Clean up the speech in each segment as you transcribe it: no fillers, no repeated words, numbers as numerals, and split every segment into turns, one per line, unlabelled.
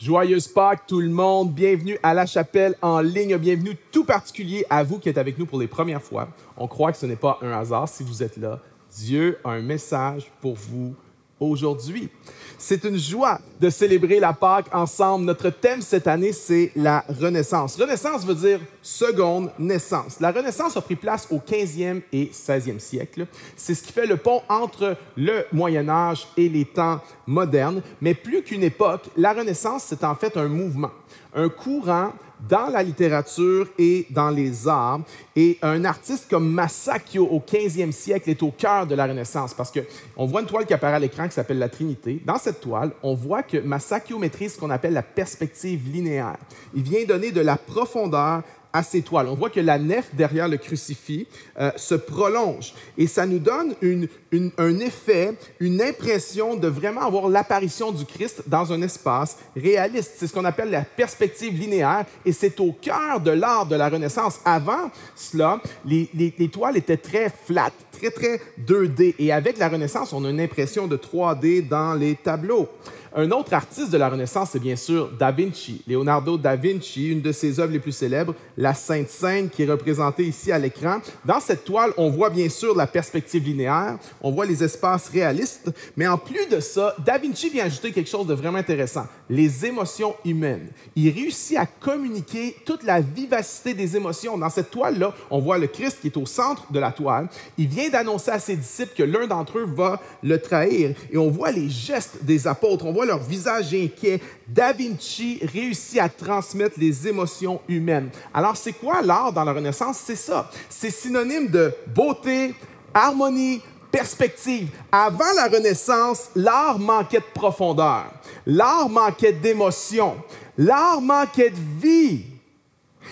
Joyeuse Pâques tout le monde, bienvenue à la chapelle en ligne, bienvenue tout particulier à vous qui êtes avec nous pour les premières fois. On croit que ce n'est pas un hasard si vous êtes là. Dieu a un message pour vous aujourd'hui. C'est une joie de célébrer la Pâques ensemble. Notre thème cette année, c'est la Renaissance. Renaissance veut dire seconde naissance. La Renaissance a pris place au 15e et 16e siècle. C'est ce qui fait le pont entre le Moyen Âge et les temps modernes. Mais plus qu'une époque, la Renaissance, c'est en fait un mouvement, un courant dans la littérature et dans les arts. Et un artiste comme Masaccio, au 15e siècle, est au cœur de la Renaissance parce qu'on voit une toile qui apparaît à l'écran qui s'appelle La Trinité. Dans cette toile, on voit que Masaccio maîtrise ce qu'on appelle la perspective linéaire. Il vient donner de la profondeur à ces toiles. On voit que la nef derrière le crucifix se prolonge et ça nous donne un effet, une impression de vraiment avoir l'apparition du Christ dans un espace réaliste. C'est ce qu'on appelle la perspective linéaire et c'est au cœur de l'art de la Renaissance. Avant cela, les toiles étaient très flat, très 2D et avec la Renaissance, on a une impression de 3D dans les tableaux. Un autre artiste de la Renaissance, c'est bien sûr Da Vinci. Leonardo da Vinci, une de ses œuvres les plus célèbres, la Sainte Seine, qui est représentée ici à l'écran. Dans cette toile, on voit bien sûr la perspective linéaire, on voit les espaces réalistes, mais en plus de ça, Da Vinci vient ajouter quelque chose de vraiment intéressant, les émotions humaines. Il réussit à communiquer toute la vivacité des émotions. Dans cette toile-là, on voit le Christ qui est au centre de la toile. Il vient d'annoncer à ses disciples que l'un d'entre eux va le trahir. Et on voit les gestes des apôtres, on voit leur visage inquiet. Da Vinci réussit à transmettre les émotions humaines. Alors, c'est quoi l'art dans la Renaissance? C'est ça. C'est synonyme de beauté, harmonie, perspective. Avant la Renaissance, l'art manquait de profondeur. L'art manquait d'émotion. L'art manquait de vie.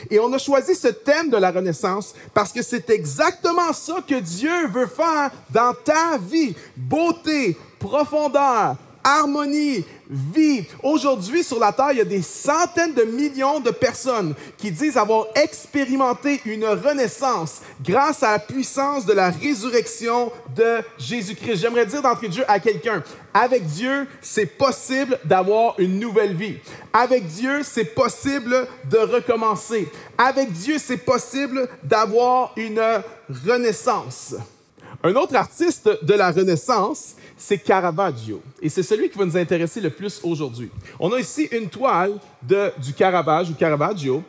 Et on a choisi ce thème de la Renaissance parce que c'est exactement ça que Dieu veut faire dans ta vie. Beauté, profondeur, harmonie, vie. Aujourd'hui, sur la Terre, il y a des centaines de millions de personnes qui disent avoir expérimenté une renaissance grâce à la puissance de la résurrection de Jésus-Christ. J'aimerais dire d'entrée de jeu à quelqu'un, avec Dieu, c'est possible d'avoir une nouvelle vie. Avec Dieu, c'est possible de recommencer. Avec Dieu, c'est possible d'avoir une renaissance. Un autre artiste de la Renaissance, c'est Caravaggio. Et c'est celui qui va nous intéresser le plus aujourd'hui. On a ici une toile du Caravaggio.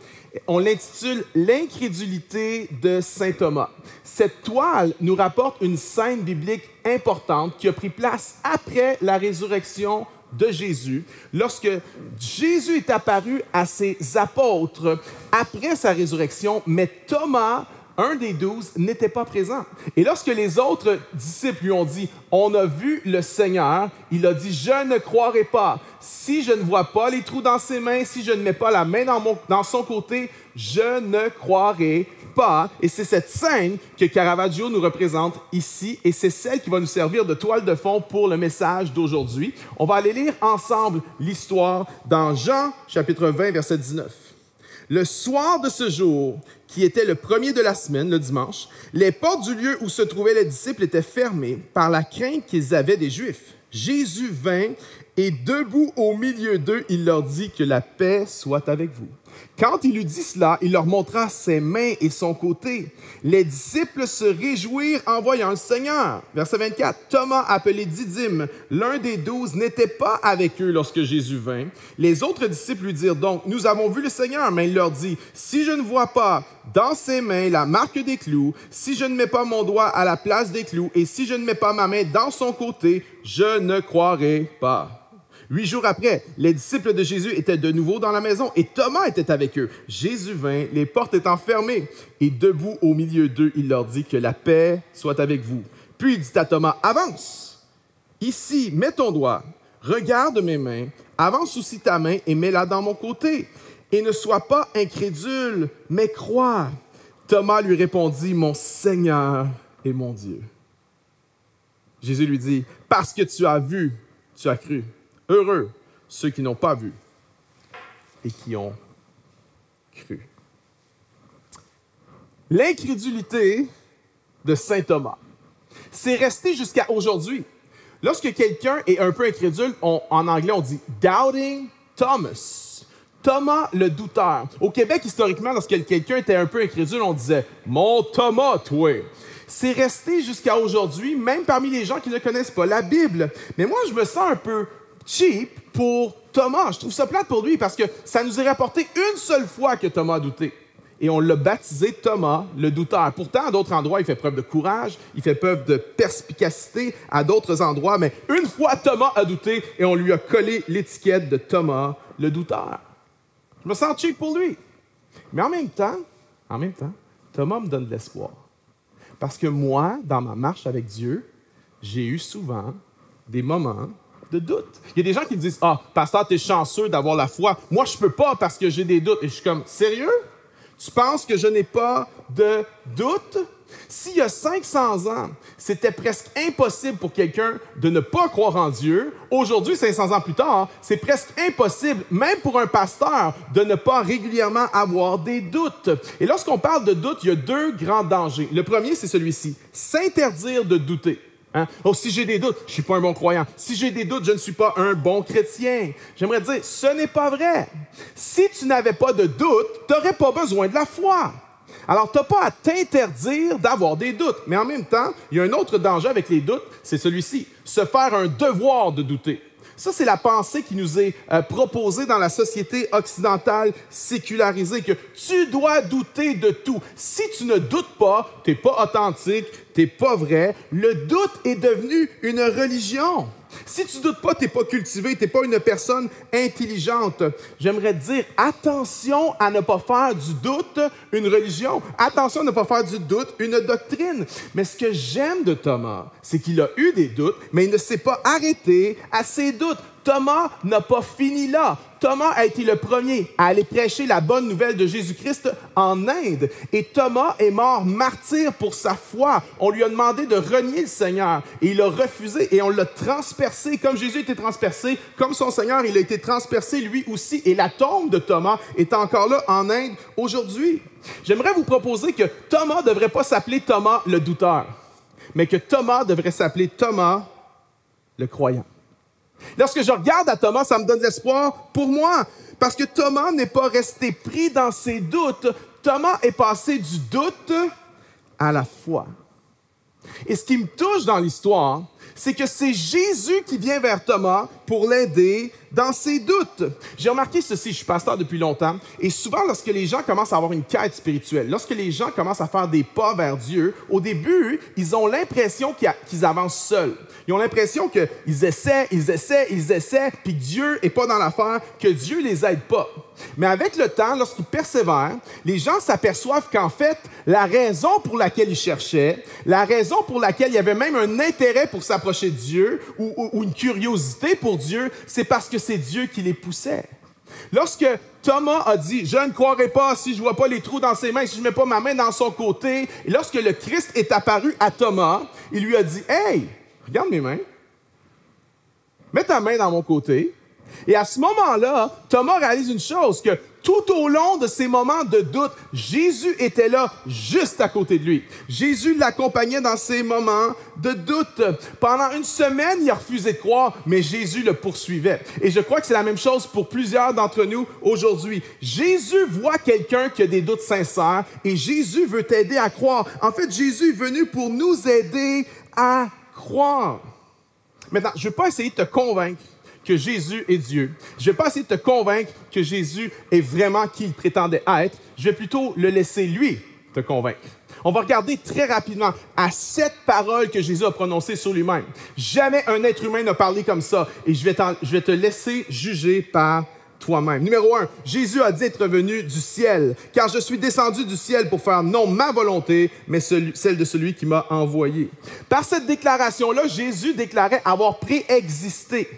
On l'intitule « L'incrédulité de saint Thomas ». Cette toile nous rapporte une scène biblique importante qui a pris place après la résurrection de Jésus, lorsque Jésus est apparu à ses apôtres après sa résurrection, mais Thomas, un des 12, n'était pas présent. Et lorsque les autres disciples lui ont dit « On a vu le Seigneur », il a dit « Je ne croirai pas. Si je ne vois pas les trous dans ses mains, si je ne mets pas la main dans son côté, je ne croirai pas. » Et c'est cette scène que Caravaggio nous représente ici, et c'est celle qui va nous servir de toile de fond pour le message d'aujourd'hui. On va aller lire ensemble l'histoire dans Jean, chapitre 20, verset 19. Le soir de ce jour, qui était le premier de la semaine, le dimanche, les portes du lieu où se trouvaient les disciples étaient fermées par la crainte qu'ils avaient des Juifs. Jésus vint et debout au milieu d'eux, il leur dit que la paix soit avec vous. Quand il eut dit cela, il leur montra ses mains et son côté. Les disciples se réjouirent en voyant le Seigneur. Verset 24. Thomas, appelé Didyme, l'un des 12, n'était pas avec eux lorsque Jésus vint. Les autres disciples lui dirent donc, « Nous avons vu le Seigneur. » Mais il leur dit, « Si je ne vois pas dans ses mains la marque des clous, si je ne mets pas mon doigt à la place des clous, et si je ne mets pas ma main dans son côté, je ne croirai pas. » 8 jours après, les disciples de Jésus étaient de nouveau dans la maison et Thomas était avec eux. Jésus vint, les portes étant fermées, et debout au milieu d'eux, il leur dit que la paix soit avec vous. Puis il dit à Thomas, « Avance, ici, mets ton doigt, regarde mes mains, avance aussi ta main et mets-la dans mon côté. Et ne sois pas incrédule, mais crois. » Thomas lui répondit, « Mon Seigneur et mon Dieu. » Jésus lui dit, « Parce que tu as vu, tu as cru. Heureux ceux qui n'ont pas vu et qui ont cru. » L'incrédulité de saint Thomas, c'est resté jusqu'à aujourd'hui. Lorsque quelqu'un est un peu incrédule, en anglais on dit « doubting Thomas. Thomas le douteur. Au Québec, historiquement, lorsque quelqu'un était un peu incrédule, on disait « Mon Thomas, toi ». C'est resté jusqu'à aujourd'hui, même parmi les gens qui ne connaissent pas la Bible. Mais moi, je me sens un peu cheap pour Thomas. Je trouve ça plate pour lui parce que ça nous est rapporté une seule fois que Thomas a douté. Et on l'a baptisé Thomas, le douteur. Pourtant, à d'autres endroits, il fait preuve de courage, il fait preuve de perspicacité à d'autres endroits, mais une fois, Thomas a douté et on lui a collé l'étiquette de Thomas, le douteur. Je me sens cheap pour lui. Mais en même temps, Thomas me donne de l'espoir. Parce que moi, dans ma marche avec Dieu, j'ai eu souvent des moments de doute. Il y a des gens qui me disent « Ah, pasteur, t'es chanceux d'avoir la foi. Moi, je peux pas parce que j'ai des doutes. » Et je suis comme « Sérieux? Tu penses que je n'ai pas de doute? » S'il y a 500 ans, c'était presque impossible pour quelqu'un de ne pas croire en Dieu, aujourd'hui, 500 ans plus tard, c'est presque impossible, même pour un pasteur, de ne pas régulièrement avoir des doutes. Et lorsqu'on parle de doute, il y a deux grands dangers. Le premier, c'est celui-ci, s'interdire de douter. Hein? Oh, si j'ai des doutes, je ne suis pas un bon croyant. Si j'ai des doutes, je ne suis pas un bon chrétien. J'aimerais dire, ce n'est pas vrai. Si tu n'avais pas de doute, tu n'aurais pas besoin de la foi. Alors, tu n'as pas à t'interdire d'avoir des doutes. Mais en même temps, il y a un autre danger avec les doutes, c'est celui-ci, se faire un devoir de douter. Ça, c'est la pensée qui nous est proposée dans la société occidentale sécularisée, que tu dois douter de tout. Si tu ne doutes pas, tu n'es pas authentique, tu n'es pas vrai. Le doute est devenu une religion. Si tu ne doutes pas, tu n'es pas cultivé, tu n'es pas une personne intelligente. J'aimerais te dire, attention à ne pas faire du doute une religion. Attention à ne pas faire du doute une doctrine. Mais ce que j'aime de Thomas, c'est qu'il a eu des doutes, mais il ne s'est pas arrêté à ses doutes. Thomas n'a pas fini là. Thomas a été le premier à aller prêcher la bonne nouvelle de Jésus-Christ en Inde. Et Thomas est mort martyr pour sa foi. On lui a demandé de renier le Seigneur. Et il a refusé et on l'a transpercé. Comme Jésus a été transpercé, comme son Seigneur, il a été transpercé lui aussi. Et la tombe de Thomas est encore là en Inde aujourd'hui. J'aimerais vous proposer que Thomas ne devrait pas s'appeler Thomas le douteur, mais que Thomas devrait s'appeler Thomas le croyant. Lorsque je regarde à Thomas, ça me donne de l'espoir pour moi, parce que Thomas n'est pas resté pris dans ses doutes. Thomas est passé du doute à la foi. Et ce qui me touche dans l'histoire, c'est que c'est Jésus qui vient vers Thomas pour l'aider dans ses doutes. J'ai remarqué ceci, je suis pasteur depuis longtemps, et souvent lorsque les gens commencent à avoir une quête spirituelle, lorsque les gens commencent à faire des pas vers Dieu, au début, ils ont l'impression qu'ils avancent seuls. Ils ont l'impression qu'ils essaient, puis que Dieu n'est pas dans l'affaire, que Dieu les aide pas. Mais avec le temps, lorsqu'ils persévèrent, les gens s'aperçoivent qu'en fait, la raison pour laquelle ils cherchaient, la raison pour laquelle il y avait même un intérêt pour s'approcher de Dieu ou une curiosité pour Dieu, c'est parce que c'est Dieu qui les poussait. Lorsque Thomas a dit « Je ne croirai pas si je ne vois pas les trous dans ses mains, si je ne mets pas ma main dans son côté », et lorsque le Christ est apparu à Thomas, il lui a dit « Hey, regarde mes mains, mets ta main dans mon côté ». Et à ce moment-là, Thomas réalise une chose, que tout au long de ces moments de doute, Jésus était là, juste à côté de lui. Jésus l'accompagnait dans ces moments de doute. Pendant une semaine, il a refusé de croire, mais Jésus le poursuivait. Et je crois que c'est la même chose pour plusieurs d'entre nous aujourd'hui. Jésus voit quelqu'un qui a des doutes sincères et Jésus veut t'aider à croire. En fait, Jésus est venu pour nous aider à croire. Maintenant, je ne veux pas essayer de te convaincre que Jésus est Dieu. Je ne vais pas essayer de te convaincre que Jésus est vraiment qui il prétendait être. Je vais plutôt le laisser, lui, te convaincre. On va regarder très rapidement à 7 paroles que Jésus a prononcées sur lui-même. Jamais un être humain n'a parlé comme ça. Et je vais te laisser juger par toi-même. Numéro 1, Jésus a dit être venu du ciel, car je suis descendu du ciel pour faire non ma volonté, mais celle de celui qui m'a envoyé. Par cette déclaration-là, Jésus déclarait avoir préexisté.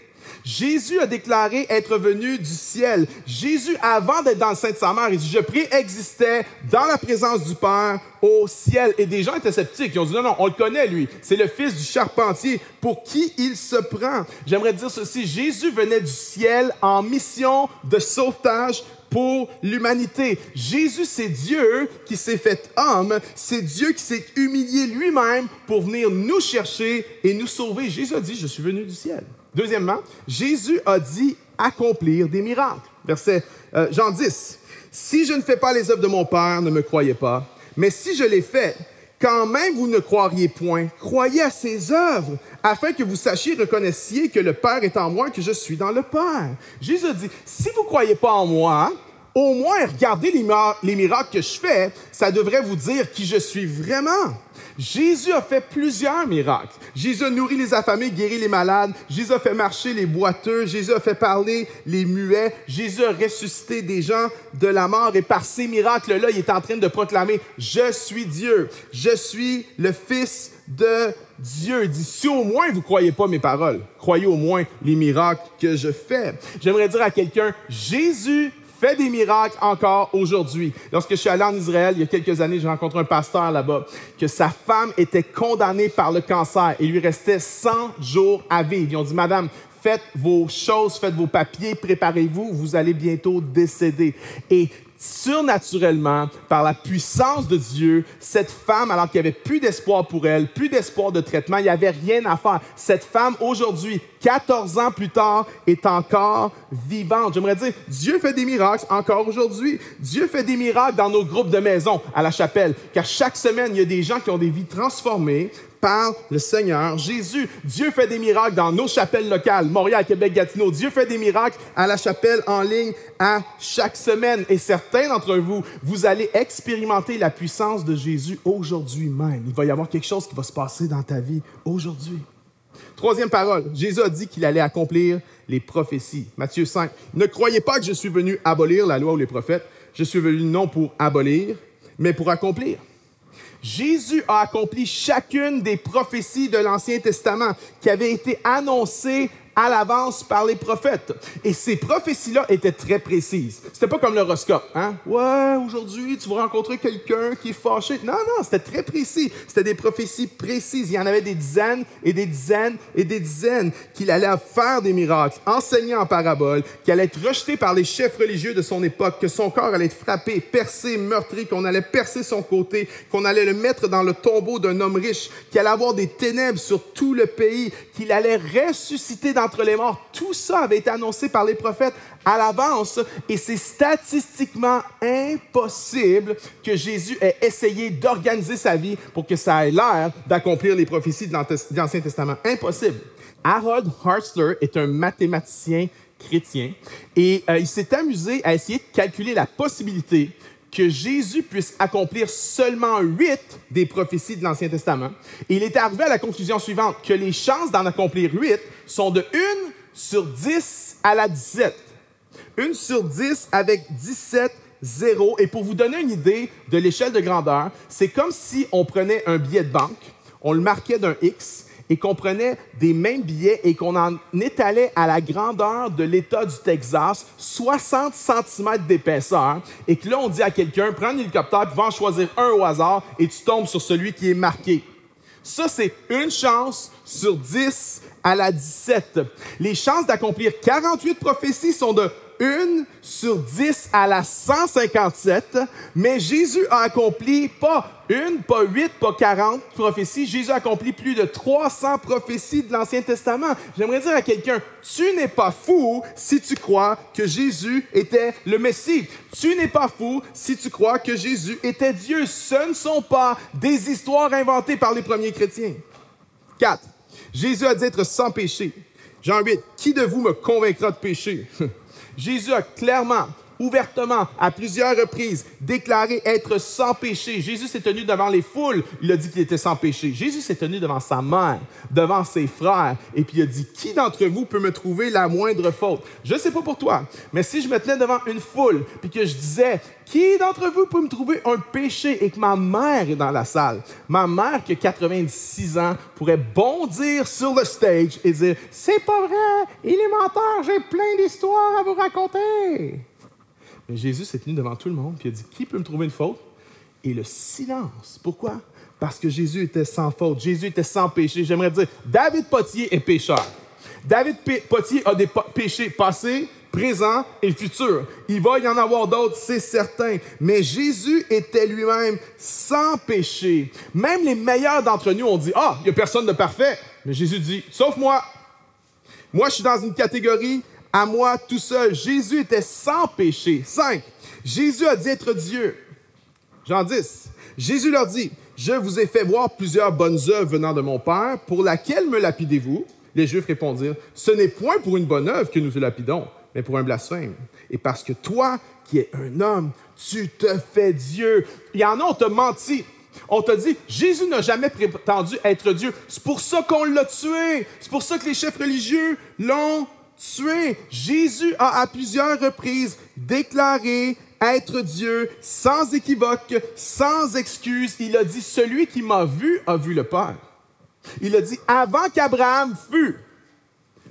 Jésus a déclaré être venu du ciel. Jésus, avant d'être dans le sein de sa mère, il dit « Je préexistais dans la présence du Père au ciel. » Et des gens étaient sceptiques. Ils ont dit « Non, non, on le connaît, lui. C'est le fils du charpentier. Pour qui il se prend? » J'aimerais dire ceci. Jésus venait du ciel en mission de sauvetage pour l'humanité. Jésus, c'est Dieu qui s'est fait homme. C'est Dieu qui s'est humilié lui-même pour venir nous chercher et nous sauver. Jésus a dit « Je suis venu du ciel. » Deuxièmement, Jésus a dit accomplir des miracles. Verset Jean 10. « Si je ne fais pas les œuvres de mon Père, ne me croyez pas. Mais si je les fais, quand même vous ne croiriez point, croyez à ses œuvres, afin que vous sachiez, reconnaissiez que le Père est en moi et que je suis dans le Père. » Jésus a dit, si vous ne croyez pas en moi, au moins regardez les miracles que je fais, ça devrait vous dire qui je suis vraiment. Jésus a fait plusieurs miracles. Jésus a nourri les affamés, guéri les malades. Jésus a fait marcher les boiteux. Jésus a fait parler les muets. Jésus a ressuscité des gens de la mort. Et par ces miracles-là, il est en train de proclamer « Je suis Dieu. Je suis le Fils de Dieu. » Il dit « Si au moins vous ne croyez pas mes paroles, croyez au moins les miracles que je fais. » J'aimerais dire à quelqu'un « Jésus fait des miracles encore aujourd'hui. » Lorsque je suis allé en Israël, il y a quelques années, j'ai rencontré un pasteur là-bas, que sa femme était condamnée par le cancer et il lui restait 100 jours à vivre. Ils ont dit, « Madame, faites vos choses, faites vos papiers, préparez-vous, vous allez bientôt décéder. » Et surnaturellement, par la puissance de Dieu, cette femme, alors qu'il n'y avait plus d'espoir pour elle, plus d'espoir de traitement, il n'y avait rien à faire. Cette femme, aujourd'hui, 14 ans plus tard, est encore vivante. J'aimerais dire, Dieu fait des miracles encore aujourd'hui. Dieu fait des miracles dans nos groupes de maison à la chapelle, car chaque semaine, il y a des gens qui ont des vies transformées par le Seigneur Jésus. Dieu fait des miracles dans nos chapelles locales, Montréal, Québec, Gatineau. Dieu fait des miracles à la chapelle en ligne à chaque semaine. Et certains d'entre vous, vous allez expérimenter la puissance de Jésus aujourd'hui même. Il va y avoir quelque chose qui va se passer dans ta vie aujourd'hui. Troisième parole, Jésus a dit qu'il allait accomplir les prophéties. Matthieu 5. « Ne croyez pas que je suis venu abolir la loi ou les prophètes. Je suis venu non pour abolir, mais pour accomplir. » Jésus a accompli chacune des prophéties de l'Ancien Testament qui avaient été annoncées à l'avance par les prophètes. Et ces prophéties-là étaient très précises. C'était pas comme l'horoscope, hein? Ouais, aujourd'hui, tu vas rencontrer quelqu'un qui est fâché. Non, non, c'était très précis. C'était des prophéties précises. Il y en avait des dizaines et des dizaines et des dizaines qu'il allait faire des miracles, enseigner en parabole, qu'il allait être rejeté par les chefs religieux de son époque, que son corps allait être frappé, percé, meurtri, qu'on allait percer son côté, qu'on allait le mettre dans le tombeau d'un homme riche, qu'il allait avoir des ténèbres sur tout le pays, qu'il allait ressusciter d'entre les morts. Tout ça avait été annoncé par les prophètes à l'avance et c'est statistiquement impossible que Jésus ait essayé d'organiser sa vie pour que ça ait l'air d'accomplir les prophéties de l'Ancien Testament. Impossible. Harold Hartzler est un mathématicien chrétien et il s'est amusé à essayer de calculer la possibilité que Jésus puisse accomplir seulement 8 des prophéties de l'Ancien Testament. Et il est arrivé à la conclusion suivante, que les chances d'en accomplir 8 sont de 1 sur 10 à la 17. 1 sur 10 avec 17 zéros. Et pour vous donner une idée de l'échelle de grandeur, c'est comme si on prenait un billet de banque, on le marquait d'un X, et qu'on prenait des mêmes billets et qu'on en étalait à la grandeur de l'État du Texas, 60 cm d'épaisseur, et que là, on dit à quelqu'un, prends un hélicoptère, puis va en choisir un au hasard, et tu tombes sur celui qui est marqué. Ça, c'est une chance sur 10 à la 17. Les chances d'accomplir 48 prophéties sont de 1 sur 10 à la 157, mais Jésus a accompli pas 1, pas 8, pas 40 prophéties. Jésus a accompli plus de 300 prophéties de l'Ancien Testament. J'aimerais dire à quelqu'un, tu n'es pas fou si tu crois que Jésus était le Messie. Tu n'es pas fou si tu crois que Jésus était Dieu. Ce ne sont pas des histoires inventées par les premiers chrétiens. 4. Jésus a dit être sans péché. Jean 8. Qui de vous me convaincra de péché? Jésus a clairement, ouvertement, à plusieurs reprises, déclaré être sans péché. Jésus s'est tenu devant les foules, il a dit qu'il était sans péché. Jésus s'est tenu devant sa mère, devant ses frères, et puis il a dit, qui d'entre vous peut me trouver la moindre faute? Je ne sais pas pour toi, mais si je me tenais devant une foule, puis que je disais, qui d'entre vous peut me trouver un péché, et que ma mère est dans la salle, ma mère qui a 96 ans pourrait bondir sur le stage et dire, c'est pas vrai, il est menteur, j'ai plein d'histoires à vous raconter. Mais Jésus s'est tenu devant tout le monde, puis il a dit, qui peut me trouver une faute? Et le silence. Pourquoi? Parce que Jésus était sans faute, Jésus était sans péché. J'aimerais dire, David Potier est pécheur. David Potier a des péchés passés, présents et futurs. Il va y en avoir d'autres, c'est certain. Mais Jésus était lui-même sans péché. Même les meilleurs d'entre nous ont dit, ah, il n'y a personne de parfait. Mais Jésus dit, sauf moi. Moi, je suis dans une catégorie à moi tout seul. Jésus était sans péché. 5. Jésus a dit être Dieu. Jean 10. Jésus leur dit, « Je vous ai fait voir plusieurs bonnes œuvres venant de mon Père. Pour laquelle me lapidez-vous? » Les Juifs répondirent, « Ce n'est point pour une bonne œuvre que nous te lapidons, mais pour un blasphème. Et parce que toi, qui es un homme, tu te fais Dieu. » Il y en a, on t'a menti. On t'a dit, Jésus n'a jamais prétendu être Dieu. C'est pour ça qu'on l'a tué. C'est pour ça que les chefs religieux l'ont tué. Jésus a à plusieurs reprises déclaré être Dieu sans équivoque, sans excuse. Il a dit, celui qui m'a vu a vu le Père. Il a dit, avant qu'Abraham fût,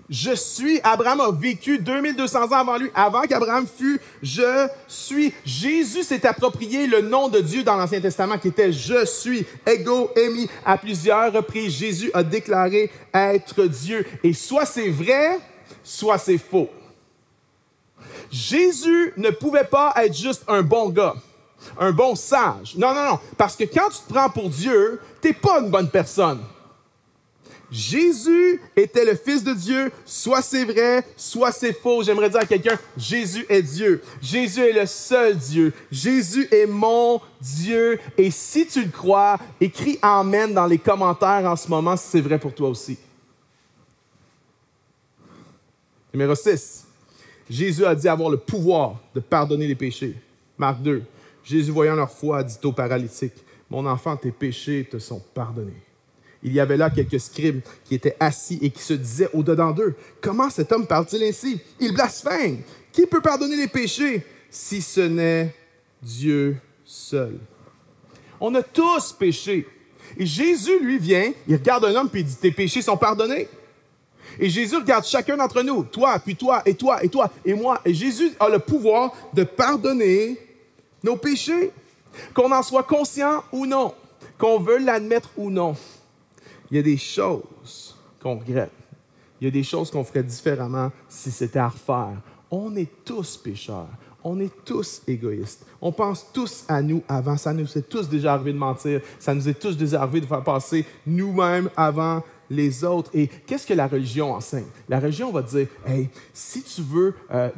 je suis. Abraham a vécu 2200 ans avant lui. Avant qu'Abraham fût, je suis. Jésus s'est approprié le nom de Dieu dans l'Ancien Testament qui était « Je suis », ego, émi. À plusieurs reprises, Jésus a déclaré être Dieu. Et soit c'est vrai, soit c'est faux. Jésus ne pouvait pas être juste un bon gars, un bon sage. Non, non, non. Parce que quand tu te prends pour Dieu, tu n'es pas une bonne personne. Jésus était le Fils de Dieu, soit c'est vrai, soit c'est faux. J'aimerais dire à quelqu'un, Jésus est Dieu. Jésus est le seul Dieu. Jésus est mon Dieu. Et si tu le crois, écris « Amen » dans les commentaires en ce moment si c'est vrai pour toi aussi. Numéro 6. Jésus a dit avoir le pouvoir de pardonner les péchés. Marc 2. Jésus, voyant leur foi, dit au paralytique, « Mon enfant, tes péchés te sont pardonnés. » Il y avait là quelques scribes qui étaient assis et qui se disaient au-dedans d'eux, « Comment cet homme parle-t-il ainsi? Il blasphème! Qui peut pardonner les péchés si ce n'est Dieu seul? » On a tous péché. Et Jésus, lui, vient, il regarde un homme et il dit, « Tes péchés sont pardonnés. » Et Jésus regarde chacun d'entre nous, toi, puis toi, et toi, et toi, et moi. Et Jésus a le pouvoir de pardonner nos péchés, qu'on en soit conscient ou non, qu'on veut l'admettre ou non. Il y a des choses qu'on regrette. Il y a des choses qu'on ferait différemment si c'était à refaire. On est tous pécheurs. On est tous égoïstes. On pense tous à nous avant. Ça nous est tous déjà arrivé de mentir. Ça nous est tous déjà arrivé de faire passer nous-mêmes avant les autres. Et qu'est-ce que la religion enseigne? La religion va te dire, hey, si tu veux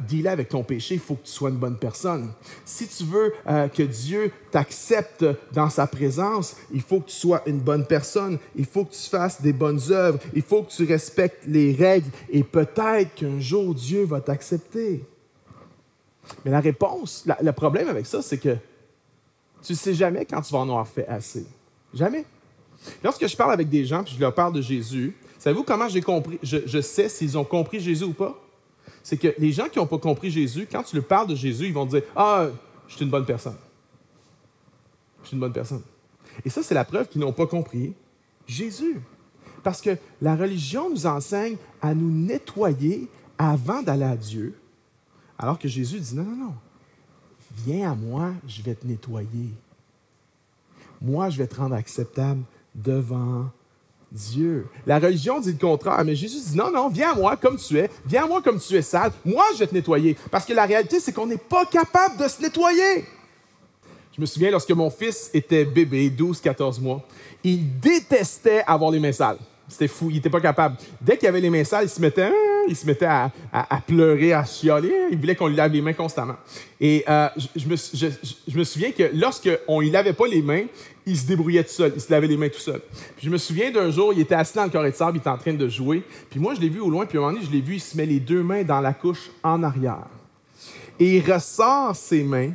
dealer avec ton péché, il faut que tu sois une bonne personne. Si tu veux que Dieu t'accepte dans sa présence, il faut que tu sois une bonne personne. Il faut que tu fasses des bonnes œuvres. Il faut que tu respectes les règles. Et peut-être qu'un jour, Dieu va t'accepter. Mais la réponse, le problème avec ça, c'est que tu ne sais jamais quand tu vas en avoir fait assez. Jamais. Lorsque je parle avec des gens et je leur parle de Jésus, savez-vous comment je sais s'ils ont compris Jésus ou pas? C'est que les gens qui n'ont pas compris Jésus, quand tu leur parles de Jésus, ils vont te dire « Ah, je suis une bonne personne. Je suis une bonne personne. » Et ça, c'est la preuve qu'ils n'ont pas compris Jésus. Parce que la religion nous enseigne à nous nettoyer avant d'aller à Dieu, alors que Jésus dit « Non, non, non. Viens à moi, je vais te nettoyer. Moi, je vais te rendre acceptable devant Dieu. » La religion dit le contraire, mais Jésus dit non, non, viens à moi comme tu es, viens à moi comme tu es sale, moi je vais te nettoyer. Parce que la réalité, c'est qu'on n'est pas capable de se nettoyer. Je me souviens, lorsque mon fils était bébé, 12-14 mois, il détestait avoir les mains sales. C'était fou, il n'était pas capable. Dès qu'il avait les mains sales, il se mettait à pleurer, à chialer. Il voulait qu'on lui lave les mains constamment. Et je me souviens que lorsqu'on ne lui lavait pas les mains, il se débrouillait tout seul. Il se lavait les mains tout seul. Puis je me souviens d'un jour, il était assis dans le carré de sable, il était en train de jouer. Puis moi, je l'ai vu au loin, puis à un moment donné, je l'ai vu, il se met les deux mains dans la couche en arrière. Et il ressort ses mains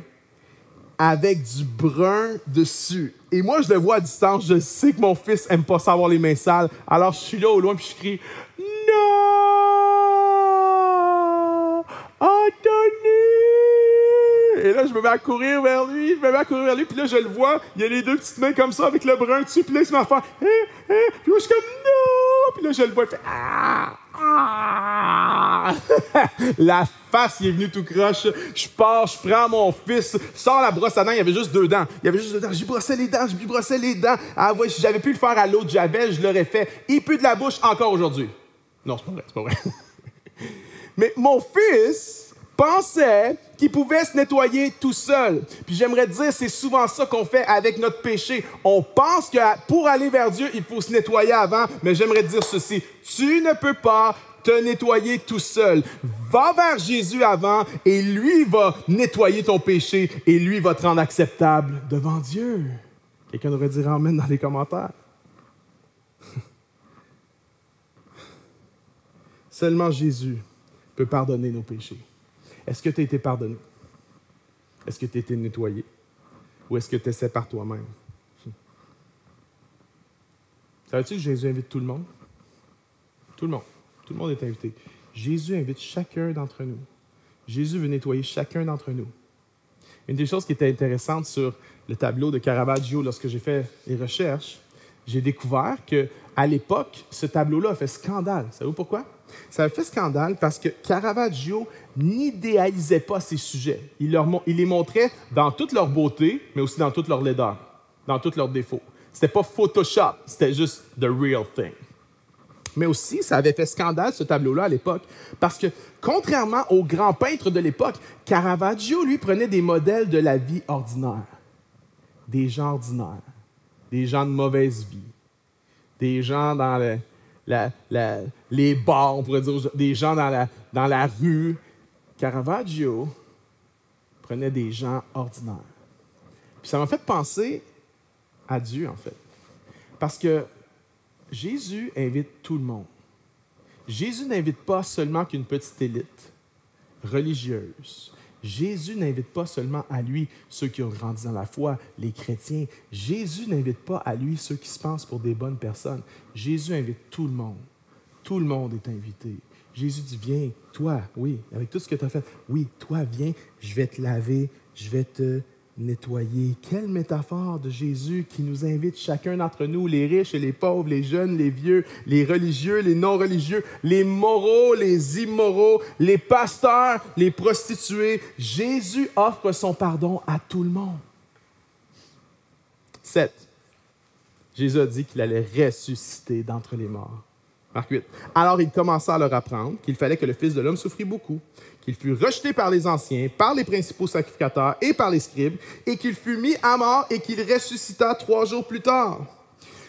avec du brun dessus. Et moi, je le vois à distance. Je sais que mon fils n'aime pas savoir les mains sales. Alors, je suis là au loin, puis je crie « Non! Anthony! » Et là, je me mets à courir vers lui. Puis là, je le vois. Il y a les deux petites mains comme ça, avec le brun dessus. Puis là, il se met à faire « Puis moi, je suis comme « Non! » Puis là, je le vois. Il fait « Ah! Ah! » La face, il est venu tout croche. Je pars, je prends mon fils, sors la brosse à dents, il y avait juste deux dents. J'ai brossé les dents. Ah ouais, si j'avais pu le faire à l'autre javel, je l'aurais fait. Il pue de la bouche encore aujourd'hui. Non, c'est pas vrai. Mais mon fils pensait qu'il pouvait se nettoyer tout seul. Puis j'aimerais te dire, c'est souvent ça qu'on fait avec notre péché. On pense que pour aller vers Dieu, il faut se nettoyer avant, mais j'aimerais te dire ceci. Tu ne peux pas te nettoyer tout seul. Va vers Jésus avant et lui va nettoyer ton péché et lui va te rendre acceptable devant Dieu. Quelqu'un devrait dire amen dans les commentaires. Seulement Jésus peut pardonner nos péchés. Est-ce que tu as été pardonné? Est-ce que tu as été nettoyé? Ou est-ce que tu essaies par toi-même? Savais-tu que Jésus invite tout le monde? Tout le monde. Tout le monde est invité. Jésus invite chacun d'entre nous. Jésus veut nettoyer chacun d'entre nous. Une des choses qui était intéressante sur le tableau de Caravaggio, lorsque j'ai fait les recherches, j'ai découvert qu'à l'époque, ce tableau-là a fait scandale. Savez-vous pourquoi? Ça a fait scandale parce que Caravaggio n'idéalisait pas ses sujets. Il les montrait dans toute leur beauté, mais aussi dans toute leur laideur, dans tous leurs défauts. C'était pas Photoshop, c'était juste the real thing. Mais aussi, ça avait fait scandale, ce tableau-là, à l'époque, parce que, contrairement aux grands peintres de l'époque, Caravaggio, lui, prenait des modèles de la vie ordinaire. Des gens ordinaires, des gens de mauvaise vie, des gens dans les bars, on pourrait dire, des gens dans la rue. Caravaggio prenait des gens ordinaires. Puis ça m'a fait penser à Dieu, en fait. Parce que Jésus invite tout le monde. Jésus n'invite pas seulement qu'une petite élite religieuse. Jésus n'invite pas seulement à lui ceux qui ont grandi dans la foi, les chrétiens. Jésus n'invite pas à lui ceux qui se pensent pour des bonnes personnes. Jésus invite tout le monde. Tout le monde est invité. Jésus dit, viens, toi, oui, avec tout ce que tu as fait. Oui, toi, viens, je vais te laver, je vais te nettoyer. Quelle métaphore de Jésus qui nous invite chacun d'entre nous, les riches et les pauvres, les jeunes, les vieux, les religieux, les non-religieux, les moraux, les immoraux, les pasteurs, les prostituées. Jésus offre son pardon à tout le monde. 7. Jésus a dit qu'il allait ressusciter d'entre les morts. Marc 8. Alors il commença à leur apprendre qu'il fallait que le Fils de l'homme souffrit beaucoup, qu'il fut rejeté par les anciens, par les principaux sacrificateurs et par les scribes, et qu'il fut mis à mort et qu'il ressuscita 3 jours plus tard.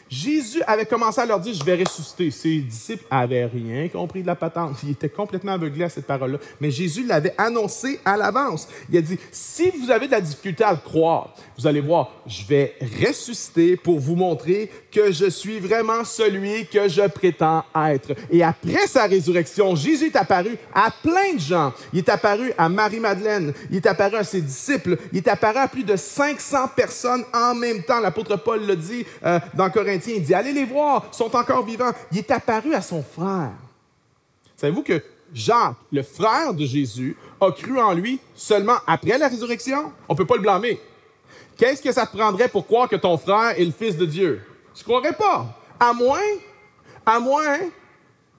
Jésus avait commencé à leur dire « Je vais ressusciter ». Ses disciples n'avaient rien compris de la patente. Ils étaient complètement aveuglés à cette parole-là. Mais Jésus l'avait annoncé à l'avance. Il a dit « Si vous avez de la difficulté à le croire, vous allez voir, je vais ressusciter pour vous montrer que je suis vraiment celui que je prétends être. » Et après sa résurrection, Jésus est apparu à plein de gens. Il est apparu à Marie-Madeleine. Il est apparu à ses disciples. Il est apparu à plus de 500 personnes en même temps. L'apôtre Paul l'a dit dans Corinthiens. Il dit, allez les voir, ils sont encore vivants. Il est apparu à son frère. Savez-vous que Jacques, le frère de Jésus, a cru en lui seulement après la résurrection? On ne peut pas le blâmer. Qu'est-ce que ça te prendrait pour croire que ton frère est le Fils de Dieu? Tu ne croirais pas. À moins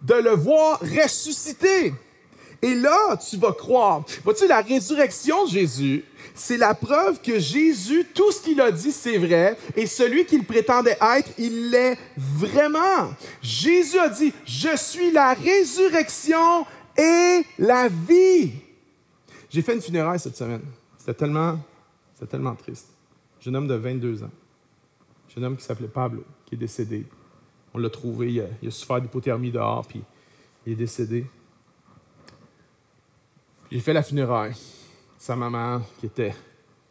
de le voir ressusciter. Et là, tu vas croire. Vois-tu, la résurrection de Jésus, c'est la preuve que Jésus, tout ce qu'il a dit, c'est vrai, et celui qu'il prétendait être, il l'est vraiment. Jésus a dit, « Je suis la résurrection et la vie. » J'ai fait une funéraille cette semaine. C'était tellement triste. Un jeune homme de 22 ans. Un jeune homme qui s'appelait Pablo, qui est décédé. On l'a trouvé, il a souffert d'hypothermie dehors, puis il est décédé. J'ai fait la funéraille. Sa maman qui était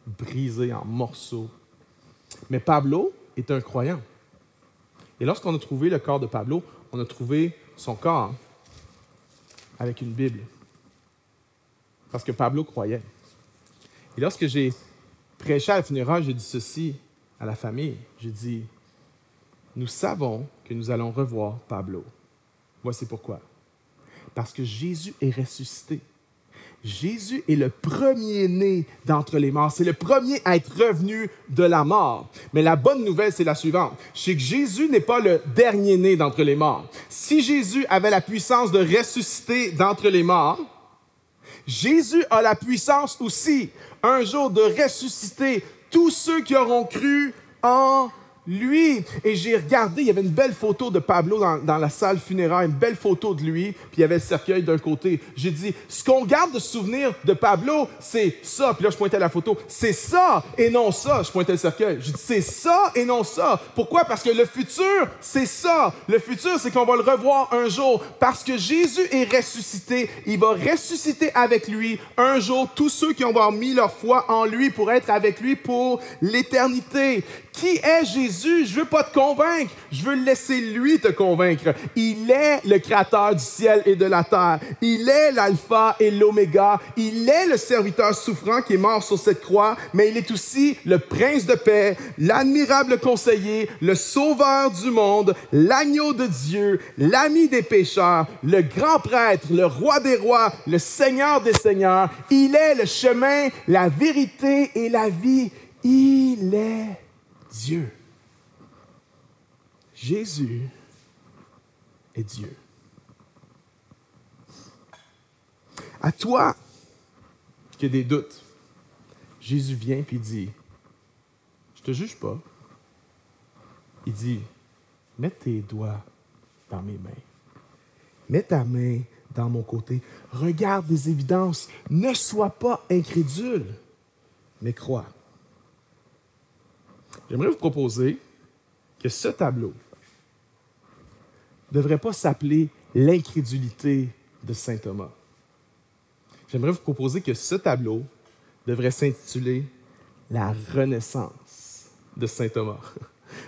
brisée en morceaux. Mais Pablo est un croyant. Et lorsqu'on a trouvé le corps de Pablo, on a trouvé son corps avec une Bible. Parce que Pablo croyait. Et lorsque j'ai prêché à la funéraille, j'ai dit ceci à la famille. J'ai dit, nous savons que nous allons revoir Pablo. Voici pourquoi. Parce que Jésus est ressuscité. Jésus est le premier-né d'entre les morts. C'est le premier à être revenu de la mort. Mais la bonne nouvelle, c'est la suivante. C'est que Jésus n'est pas le dernier-né d'entre les morts. Si Jésus avait la puissance de ressusciter d'entre les morts, Jésus a la puissance aussi, un jour, de ressusciter tous ceux qui auront cru en lui. Et j'ai regardé, il y avait une belle photo de Pablo dans la salle funéraire, une belle photo de lui, puis il y avait le cercueil d'un côté. J'ai dit, ce qu'on garde de souvenir de Pablo, c'est ça. Puis là, je pointais à la photo. C'est ça et non ça. Je pointais le cercueil. J'ai dit, c'est ça et non ça. Pourquoi? Parce que le futur, c'est ça. Le futur, c'est qu'on va le revoir un jour. Parce que Jésus est ressuscité. Il va ressusciter avec lui un jour tous ceux qui ont mis leur foi en lui pour être avec lui pour l'éternité. Qui est Jésus? Je veux pas te convaincre. Je veux laisser lui te convaincre. Il est le créateur du ciel et de la terre. Il est l'alpha et l'oméga. Il est le serviteur souffrant qui est mort sur cette croix, mais il est aussi le prince de paix, l'admirable conseiller, le sauveur du monde, l'agneau de Dieu, l'ami des pécheurs, le grand prêtre, le roi des rois, le seigneur des seigneurs. Il est le chemin, la vérité et la vie. Il est Dieu. Jésus est Dieu. À toi qui as des doutes, Jésus vient et dit, je ne te juge pas. Il dit, mets tes doigts dans mes mains. Mets ta main dans mon côté. Regarde les évidences. Ne sois pas incrédule, mais crois. J'aimerais vous proposer que ce tableau ne devrait pas s'appeler l'incrédulité de saint Thomas. J'aimerais vous proposer que ce tableau devrait s'intituler la renaissance de saint Thomas.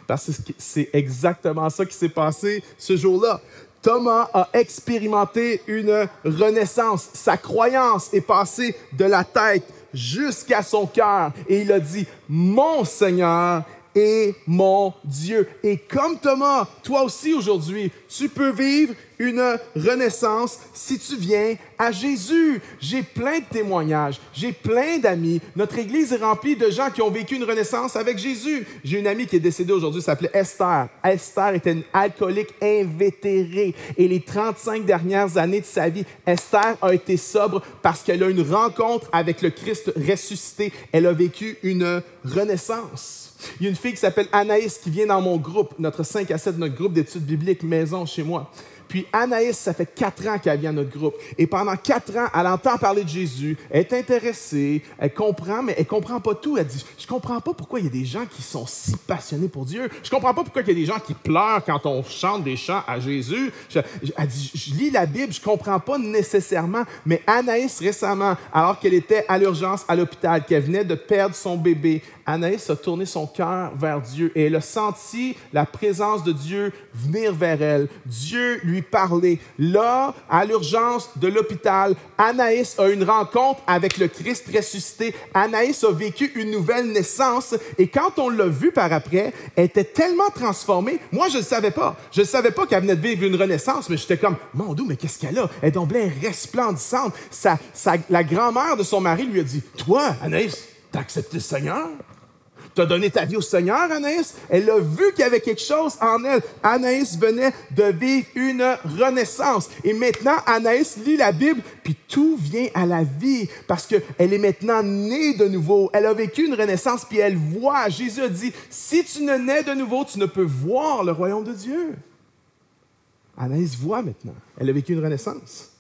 Parce que c'est exactement ça qui s'est passé ce jour-là. Thomas a expérimenté une renaissance. Sa croyance est passée de la tête jusqu'à son cœur. Et il a dit, mon Seigneur et mon Dieu. Et comme Thomas, toi aussi aujourd'hui, tu peux vivre une renaissance si tu viens à Jésus. J'ai plein de témoignages, j'ai plein d'amis. Notre Église est remplie de gens qui ont vécu une renaissance avec Jésus. J'ai une amie qui est décédée aujourd'hui, s'appelait Esther. Esther était une alcoolique invétérée. Et les 35 dernières années de sa vie, Esther a été sobre parce qu'elle a eu une rencontre avec le Christ ressuscité. Elle a vécu une renaissance. Il y a une fille qui s'appelle Anaïs qui vient dans mon groupe, notre 5 à 7, notre groupe d'études bibliques maison chez moi. Puis Anaïs, ça fait 4 ans qu'elle vient à notre groupe. Et pendant 4 ans, elle entend parler de Jésus, elle est intéressée, elle comprend, mais elle ne comprend pas tout. Elle dit, je ne comprends pas pourquoi il y a des gens qui sont si passionnés pour Dieu. Je ne comprends pas pourquoi il y a des gens qui pleurent quand on chante des chants à Jésus. Elle dit, je lis la Bible, je ne comprends pas nécessairement. Mais Anaïs, récemment, alors qu'elle était à l'urgence à l'hôpital, qu'elle venait de perdre son bébé, Anaïs a tourné son cœur vers Dieu et elle a senti la présence de Dieu venir vers elle. Dieu lui parlait. Là, à l'urgence de l'hôpital, Anaïs a une rencontre avec le Christ ressuscité. Anaïs a vécu une nouvelle naissance et quand on l'a vue par après, elle était tellement transformée. Moi, je ne le savais pas. Je ne savais pas qu'elle venait de vivre une renaissance, mais j'étais comme, mon Dieu, mais qu'est-ce qu'elle a? Elle est donc bien resplendissante. La grand-mère de son mari lui a dit, toi, Anaïs, t'as accepté le Seigneur? Tu as donné ta vie au Seigneur, Anaïs? Elle a vu qu'il y avait quelque chose en elle. Anaïs venait de vivre une renaissance. Et maintenant, Anaïs lit la Bible, puis tout vient à la vie parce qu'elle est maintenant née de nouveau. Elle a vécu une renaissance, puis elle voit. Jésus a dit, si tu ne nais de nouveau, tu ne peux voir le royaume de Dieu. Anaïs voit maintenant. Elle a vécu une renaissance.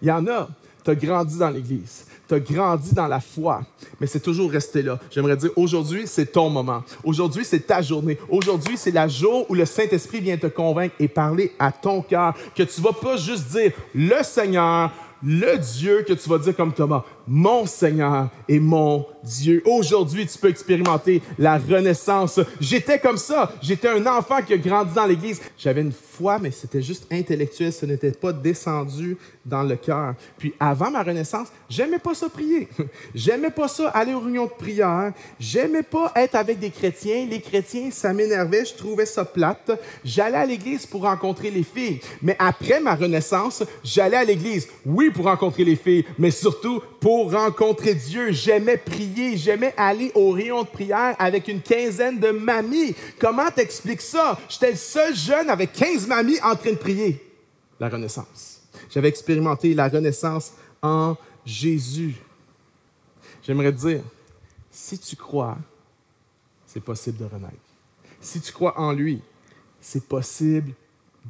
Il y en a. Tu as grandi dans l'Église. Tu as grandi dans la foi, mais c'est toujours resté là. J'aimerais dire, aujourd'hui, c'est ton moment. Aujourd'hui, c'est ta journée. Aujourd'hui, c'est le jour où le Saint-Esprit vient te convaincre et parler à ton cœur, que tu ne vas pas juste dire « le Seigneur », le Dieu, que tu vas dire comme Thomas, mon Seigneur et mon Dieu. Aujourd'hui, tu peux expérimenter la renaissance. J'étais comme ça. J'étais un enfant qui a grandi dans l'Église. J'avais une foi, mais c'était juste intellectuel. Ce n'était pas descendu dans le cœur. Puis avant ma renaissance, j'aimais pas ça prier. J'aimais pas ça aller aux réunions de prière. J'aimais pas être avec des chrétiens. Les chrétiens, ça m'énervait. Je trouvais ça plate. J'allais à l'Église pour rencontrer les filles. Mais après ma renaissance, j'allais à l'Église. Oui, pour rencontrer les filles, mais surtout pour rencontrer Dieu. J'aimais prier, j'aimais aller au rayon de prière avec une quinzaine de mamies. Comment t'expliques ça? J'étais le seul jeune avec 15 mamies en train de prier. La renaissance. J'avais expérimenté la renaissance en Jésus. J'aimerais te dire, si tu crois, c'est possible de renaître. Si tu crois en lui, c'est possible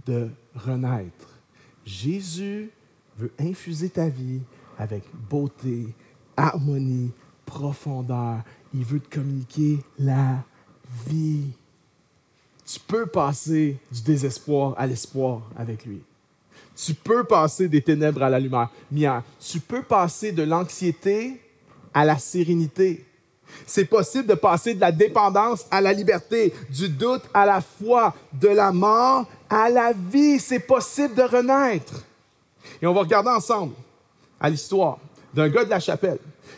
de renaître. Jésus veut infuser ta vie avec beauté, harmonie, profondeur. Il veut te communiquer la vie. Tu peux passer du désespoir à l'espoir avec lui. Tu peux passer des ténèbres à la lumière. Tu peux passer de l'anxiété à la sérénité. C'est possible de passer de la dépendance à la liberté, du doute à la foi, de la mort à la vie. C'est possible de renaître. Et on va regarder ensemble à l'histoire d'un gars de la chapelle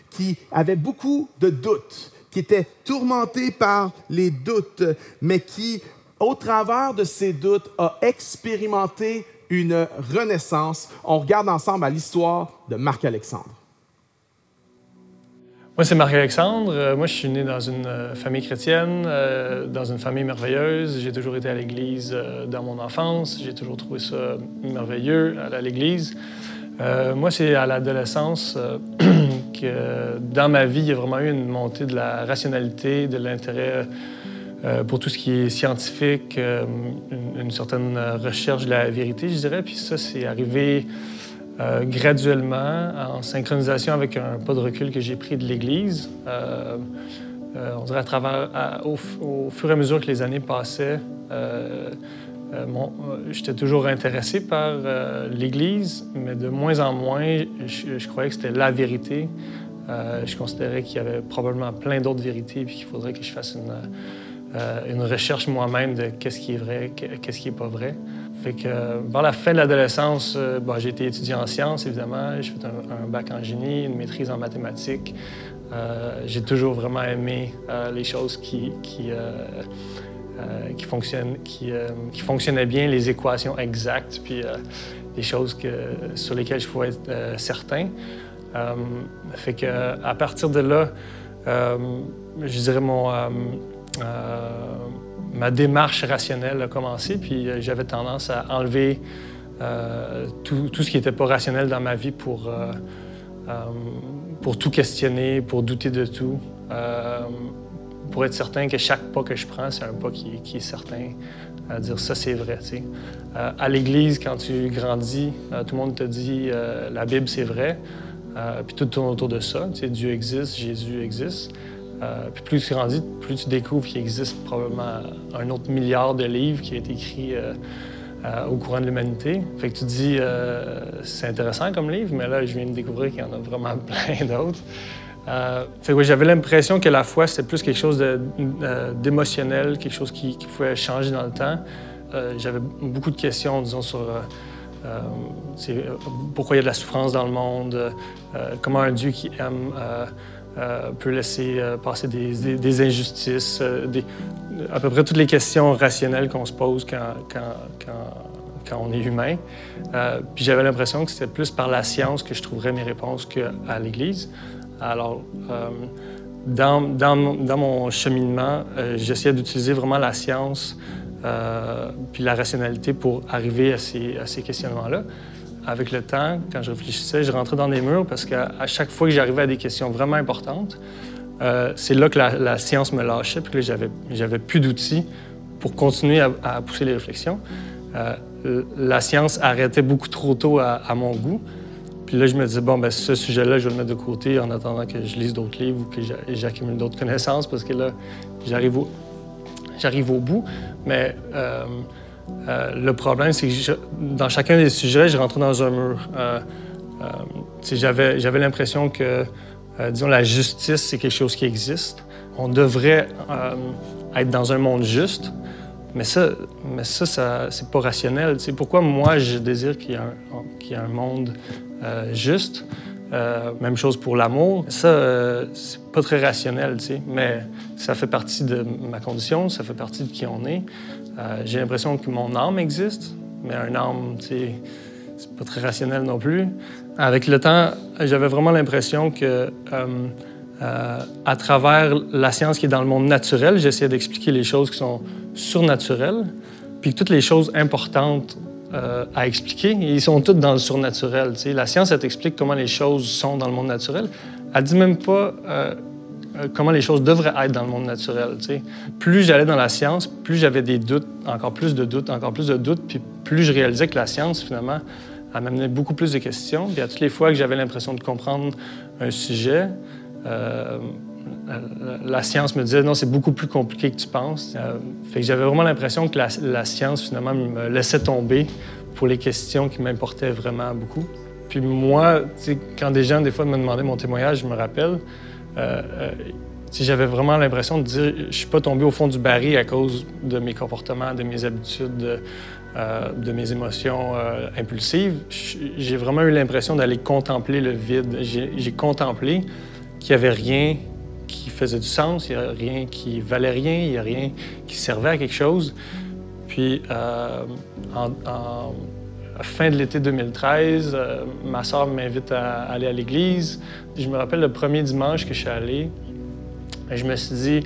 qui avait beaucoup de doutes, qui était tourmenté par les doutes, mais qui, au travers de ces doutes, a expérimenté une renaissance. On regarde ensemble à l'histoire de Marc-Alexandre.
Moi, c'est Marc-Alexandre. Moi, je suis né dans une famille chrétienne, dans une famille merveilleuse. J'ai toujours été à l'Église dans mon enfance. J'ai toujours trouvé ça merveilleux, aller à l'Église. Moi, c'est à l'adolescence que dans ma vie, il y a vraiment eu une montée de la rationalité, de l'intérêt pour tout ce qui est scientifique, une certaine recherche de la vérité, je dirais. Puis ça, c'est arrivé graduellement, en synchronisation avec un pas de recul que j'ai pris de l'Église. On dirait au fur et à mesure que les années passaient, j'étais toujours intéressé par l'Église, mais de moins en moins, je croyais que c'était la vérité. Je considérais qu'il y avait probablement plein d'autres vérités puis qu'il faudrait que je fasse une recherche moi-même de qu'est-ce qui est vrai, qu'est-ce qui n'est pas vrai. Fait que vers la fin de l'adolescence, j'ai été étudiant en sciences, évidemment. J'ai fait un bac en génie, une maîtrise en mathématiques. J'ai toujours vraiment aimé les choses qui fonctionnaient bien, les équations exactes, puis les choses sur lesquelles je pouvais être certain. Fait que à partir de là, je dirais ma démarche rationnelle a commencé, puis j'avais tendance à enlever tout ce qui n'était pas rationnel dans ma vie pour tout questionner, pour douter de tout, pour être certain que chaque pas que je prends, c'est un pas qui est certain, à dire ça, c'est vrai. Tu sais. À l'Église, quand tu grandis, tout le monde te dit la Bible, c'est vrai, puis tout tourne autour de ça. Tu sais, Dieu existe, Jésus existe. Puis plus tu grandis, plus tu découvres qu'il existe probablement un autre milliard de livres qui a été écrit au courant de l'humanité. Fait que tu te dis, c'est intéressant comme livre, mais là, je viens de découvrir qu'il y en a vraiment plein d'autres. Fait que oui, j'avais l'impression que la foi, c'était plus quelque chose d'émotionnel, quelque chose qui pouvait changer dans le temps. J'avais beaucoup de questions, disons, sur pourquoi il y a de la souffrance dans le monde, comment un Dieu qui aime peut laisser passer des injustices, à peu près toutes les questions rationnelles qu'on se pose quand on est humain. Puis j'avais l'impression que c'était plus par la science que je trouverais mes réponses qu'à l'Église. Alors, dans mon cheminement, j'essayais d'utiliser vraiment la science puis la rationalité pour arriver à ces questionnements-là. Avec le temps, quand je réfléchissais, je rentrais dans des murs parce qu'à chaque fois que j'arrivais à des questions vraiment importantes, c'est là que la science me lâchait puis que j'avais plus d'outils pour continuer à pousser les réflexions. La science arrêtait beaucoup trop tôt à mon goût. Puis là, je me disais, ce sujet-là, je vais le mettre de côté en attendant que je lise d'autres livres ou que j'accumule d'autres connaissances parce que là, j'arrive au bout. Mais le problème, c'est que dans chacun des sujets, je rentrais dans un mur. J'avais l'impression que, disons, la justice, c'est quelque chose qui existe. On devrait être dans un monde juste, mais ça c'est pas rationnel. T'sais. Pourquoi moi, je désire qu'il y ait un monde juste? Même chose pour l'amour. Ça, c'est pas très rationnel, mais ça fait partie de ma condition, ça fait partie de qui on est. J'ai l'impression que mon âme existe, mais un âme, c'est pas très rationnel non plus. Avec le temps, j'avais vraiment l'impression que à travers la science qui est dans le monde naturel, j'essayais d'expliquer les choses qui sont surnaturelles, puis que toutes les choses importantes à expliquer, ils sont toutes dans le surnaturel. T'sais. La science, elle t'explique comment les choses sont dans le monde naturel. Elle dit même pas comment les choses devraient être dans le monde naturel. T'sais. Plus j'allais dans la science, plus j'avais des doutes, encore plus de doutes, puis plus je réalisais que la science, finalement, elle m'amenait beaucoup plus de questions. Puis à toutes les fois que j'avais l'impression de comprendre un sujet, la science me disait « Non, c'est beaucoup plus compliqué que tu penses. » Fait que j'avais vraiment l'impression que la science, finalement, me laissait tomber pour les questions qui m'importaient vraiment beaucoup. Puis moi, quand des gens, des fois, me demandaient mon témoignage, je me rappelle, j'avais vraiment l'impression de dire « Je suis pas tombé au fond du baril à cause de mes comportements, de mes habitudes, de mes émotions impulsives. » J'ai vraiment eu l'impression d'aller contempler le vide. J'ai contemplé qu'il n'y avait rien qui faisait du sens, il n'y a rien qui valait rien, il n'y a rien qui servait à quelque chose. Puis, à la fin de l'été 2013, ma sœur m'invite à aller à l'église. Je me rappelle le premier dimanche que je suis allé, et je me suis dit,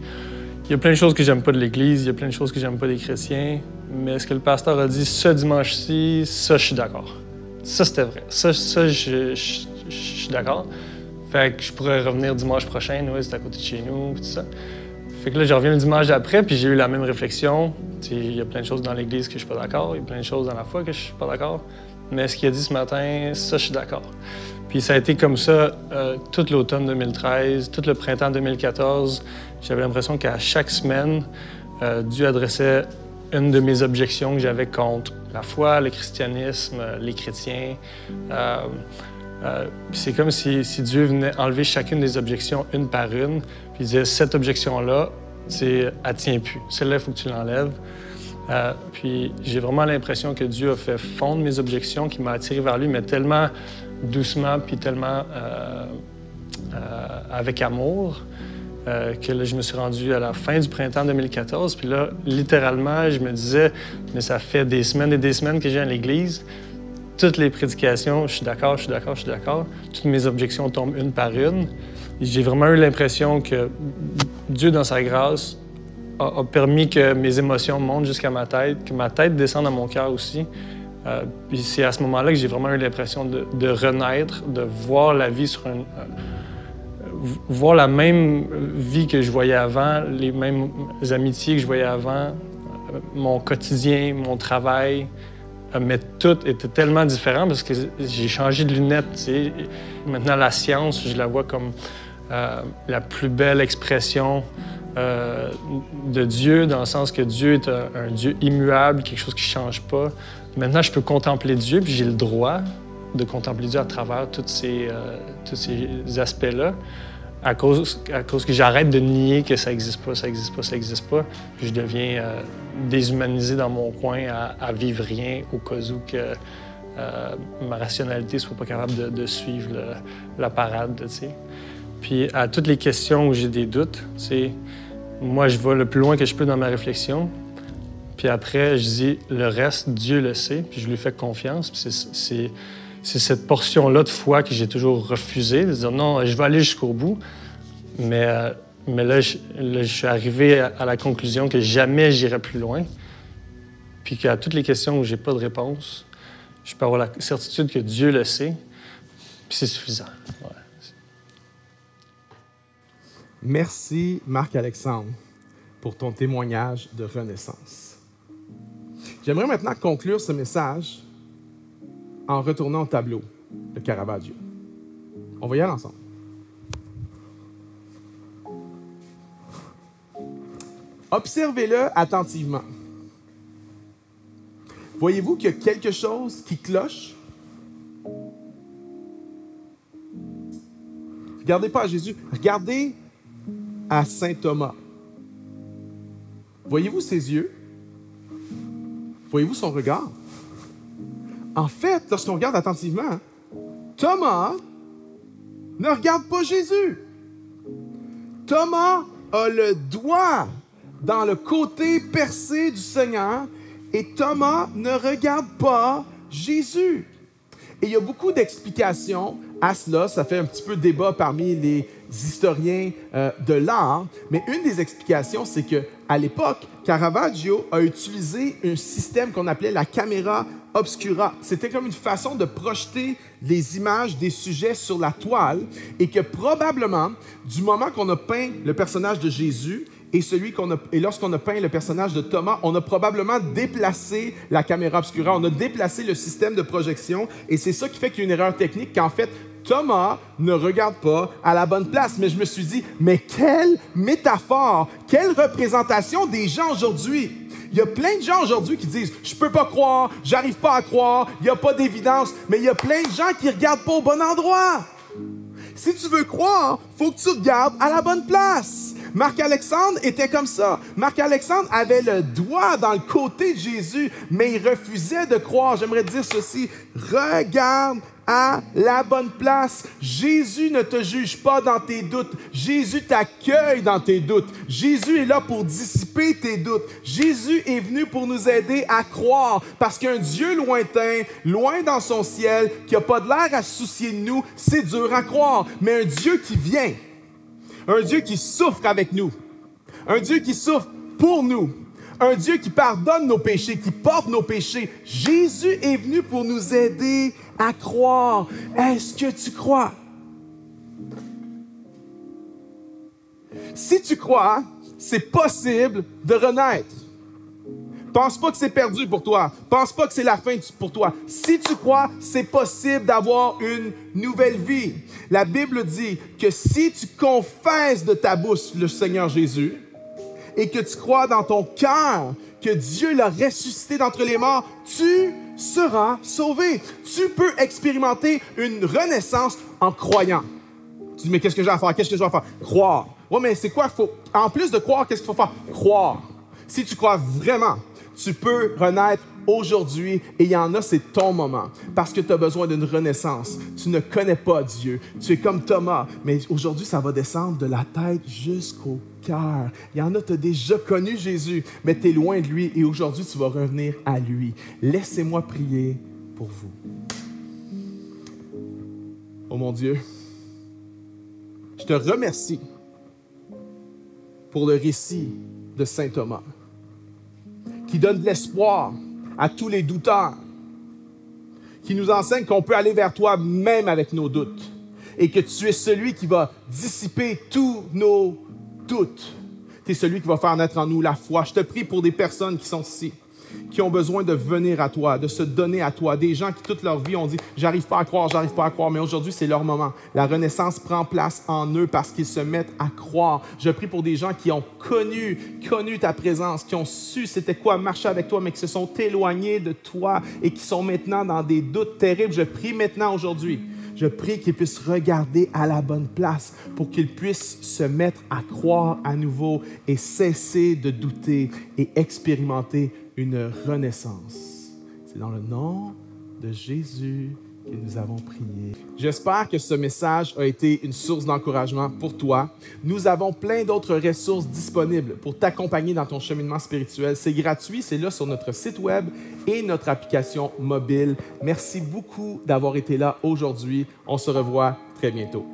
il y a plein de choses que j'aime pas de l'église, il y a plein de choses que j'aime pas des chrétiens, mais ce que le pasteur a dit ce dimanche-ci, ça, je suis d'accord. Ça, c'était vrai. Ça, je suis d'accord. Fait que je pourrais revenir dimanche prochain, oui, c'est à côté de chez nous, tout ça. Fait que là, je reviens le dimanche d'après, puis j'ai eu la même réflexion. Il y a plein de choses dans l'Église que je suis pas d'accord, il y a plein de choses dans la foi que je suis pas d'accord. Mais ce qu'il a dit ce matin, ça, je suis d'accord. Puis ça a été comme ça tout l'automne 2013, tout le printemps 2014. J'avais l'impression qu'à chaque semaine, Dieu adressait une de mes objections que j'avais contre la foi, le christianisme, les chrétiens. C'est comme si Dieu venait enlever chacune des objections une par une, puis il disait, cette objection-là, elle tient plus. Celle-là, il faut que tu l'enlèves. Puis j'ai vraiment l'impression que Dieu a fait fondre mes objections, qu'il m'a attiré vers lui, mais tellement doucement, puis tellement avec amour, que là, je me suis rendu à la fin du printemps 2014. Puis là, littéralement, je me disais, mais ça fait des semaines et des semaines que je viens à l'Église. Toutes les prédications, je suis d'accord, je suis d'accord, je suis d'accord. Toutes mes objections tombent une par une. J'ai vraiment eu l'impression que Dieu, dans sa grâce, a permis que mes émotions montent jusqu'à ma tête, que ma tête descende à mon cœur aussi. Puis c'est à ce moment-là que j'ai vraiment eu l'impression de renaître, de voir la vie sur voir la même vie que je voyais avant, les mêmes amitiés que je voyais avant, mon quotidien, mon travail. Mais tout était tellement différent parce que j'ai changé de lunettes. T'sais. Maintenant, la science, je la vois comme la plus belle expression de Dieu, dans le sens que Dieu est un Dieu immuable, quelque chose qui ne change pas. Maintenant, je peux contempler Dieu, puis j'ai le droit de contempler Dieu à travers tous ces aspects-là, à cause que j'arrête de nier que ça n'existe pas, ça n'existe pas, ça n'existe pas. Puis je deviens déshumanisé dans mon coin à vivre rien au cas où que ma rationalité ne soit pas capable de suivre la parade. T'sais. Puis à toutes les questions où j'ai des doutes, moi, je vais le plus loin que je peux dans ma réflexion. Puis après, je dis le reste, Dieu le sait, puis je lui fais confiance. Puis c'est cette portion-là de foi que j'ai toujours refusée, de dire non, je vais aller jusqu'au bout. Mais là, je suis arrivé à la conclusion que jamais j'irai plus loin. Puis qu'à toutes les questions où j'ai pas de réponse, je peux avoir la certitude que Dieu le sait, puis c'est suffisant. Ouais.
Merci, Marc-Alexandre, pour ton témoignage de renaissance. J'aimerais maintenant conclure ce message en retournant au tableau, le Caravaggio. On va y aller ensemble. Observez-le attentivement. Voyez-vous qu'il y a quelque chose qui cloche? Regardez pas à Jésus, regardez à saint Thomas. Voyez-vous ses yeux? Voyez-vous son regard? En fait, lorsqu'on regarde attentivement, Thomas ne regarde pas Jésus. Thomas a le doigt dans le côté percé du Seigneur et Thomas ne regarde pas Jésus. Et il y a beaucoup d'explications à cela. Ça fait un petit peu débat parmi les historiens de l'art. Mais une des explications, c'est qu'à l'époque, Caravaggio a utilisé un système qu'on appelait la caméra obscura. C'était comme une façon de projeter les images des sujets sur la toile et que probablement, du moment qu'on a peint le personnage de Jésus et lorsqu'on a peint le personnage de Thomas, on a probablement déplacé la caméra obscura, on a déplacé le système de projection et c'est ça qui fait qu'il y a une erreur technique qu'en fait, Thomas ne regarde pas à la bonne place. Mais je me suis dit, mais quelle métaphore, quelle représentation des gens aujourd'hui. Il y a plein de gens aujourd'hui qui disent « Je peux pas croire, j'arrive pas à croire, il n'y a pas d'évidence. » Mais il y a plein de gens qui regardent pas au bon endroit. Si tu veux croire, il faut que tu regardes à la bonne place. Marc-Alexandre était comme ça. Marc-Alexandre avait le doigt dans le côté de Jésus, mais il refusait de croire. J'aimerais dire ceci, regarde à la bonne place. Jésus ne te juge pas dans tes doutes. Jésus t'accueille dans tes doutes. Jésus est là pour dissiper tes doutes. Jésus est venu pour nous aider à croire parce qu'un Dieu lointain, loin dans son ciel, qui n'a pas de l'air à se soucier de nous, c'est dur à croire. Mais un Dieu qui vient, un Dieu qui souffre avec nous, un Dieu qui souffre pour nous, un Dieu qui pardonne nos péchés, qui porte nos péchés. Jésus est venu pour nous aider à croire. Est-ce que tu crois? Si tu crois, c'est possible de renaître. Pense pas que c'est perdu pour toi. Pense pas que c'est la fin pour toi. Si tu crois, c'est possible d'avoir une nouvelle vie. La Bible dit que si tu confesses de ta bouche le Seigneur Jésus et que tu crois dans ton cœur que Dieu l'a ressuscité d'entre les morts, tu seras sauvé. Tu peux expérimenter une renaissance en croyant. Tu dis, mais qu'est-ce que j'ai à faire? Qu'est-ce que je dois faire? Croire. Oui, mais c'est quoi? En plus de croire, qu'est-ce qu'il faut faire? Croire. Si tu crois vraiment, tu peux renaître aujourd'hui et il y en a, c'est ton moment parce que tu as besoin d'une renaissance. Tu ne connais pas Dieu. Tu es comme Thomas, mais aujourd'hui, ça va descendre de la tête jusqu'au cœur. Il y en a, tu as déjà connu Jésus, mais tu es loin de lui et aujourd'hui, tu vas revenir à lui. Laissez-moi prier pour vous. Oh mon Dieu, je te remercie pour le récit de Saint Thomas, qui donne de l'espoir à tous les douteurs, qui nous enseigne qu'on peut aller vers toi même avec nos doutes et que tu es celui qui va dissiper tous nos doutes. Tu es celui qui va faire naître en nous la foi. Je te prie pour des personnes qui sont ici, qui ont besoin de venir à toi, de se donner à toi. Des gens qui toute leur vie ont dit « j'arrive pas à croire », mais aujourd'hui, c'est leur moment. La renaissance prend place en eux parce qu'ils se mettent à croire. Je prie pour des gens qui ont connu ta présence, qui ont su c'était quoi marcher avec toi, mais qui se sont éloignés de toi et qui sont maintenant dans des doutes terribles. Je prie maintenant aujourd'hui. Je prie qu'ils puissent regarder à la bonne place pour qu'ils puissent se mettre à croire à nouveau et cesser de douter et expérimenter une renaissance. C'est dans le nom de Jésus que nous avons prié. J'espère que ce message a été une source d'encouragement pour toi. Nous avons plein d'autres ressources disponibles pour t'accompagner dans ton cheminement spirituel. C'est gratuit, c'est là sur notre site web et notre application mobile. Merci beaucoup d'avoir été là aujourd'hui. On se revoit très bientôt.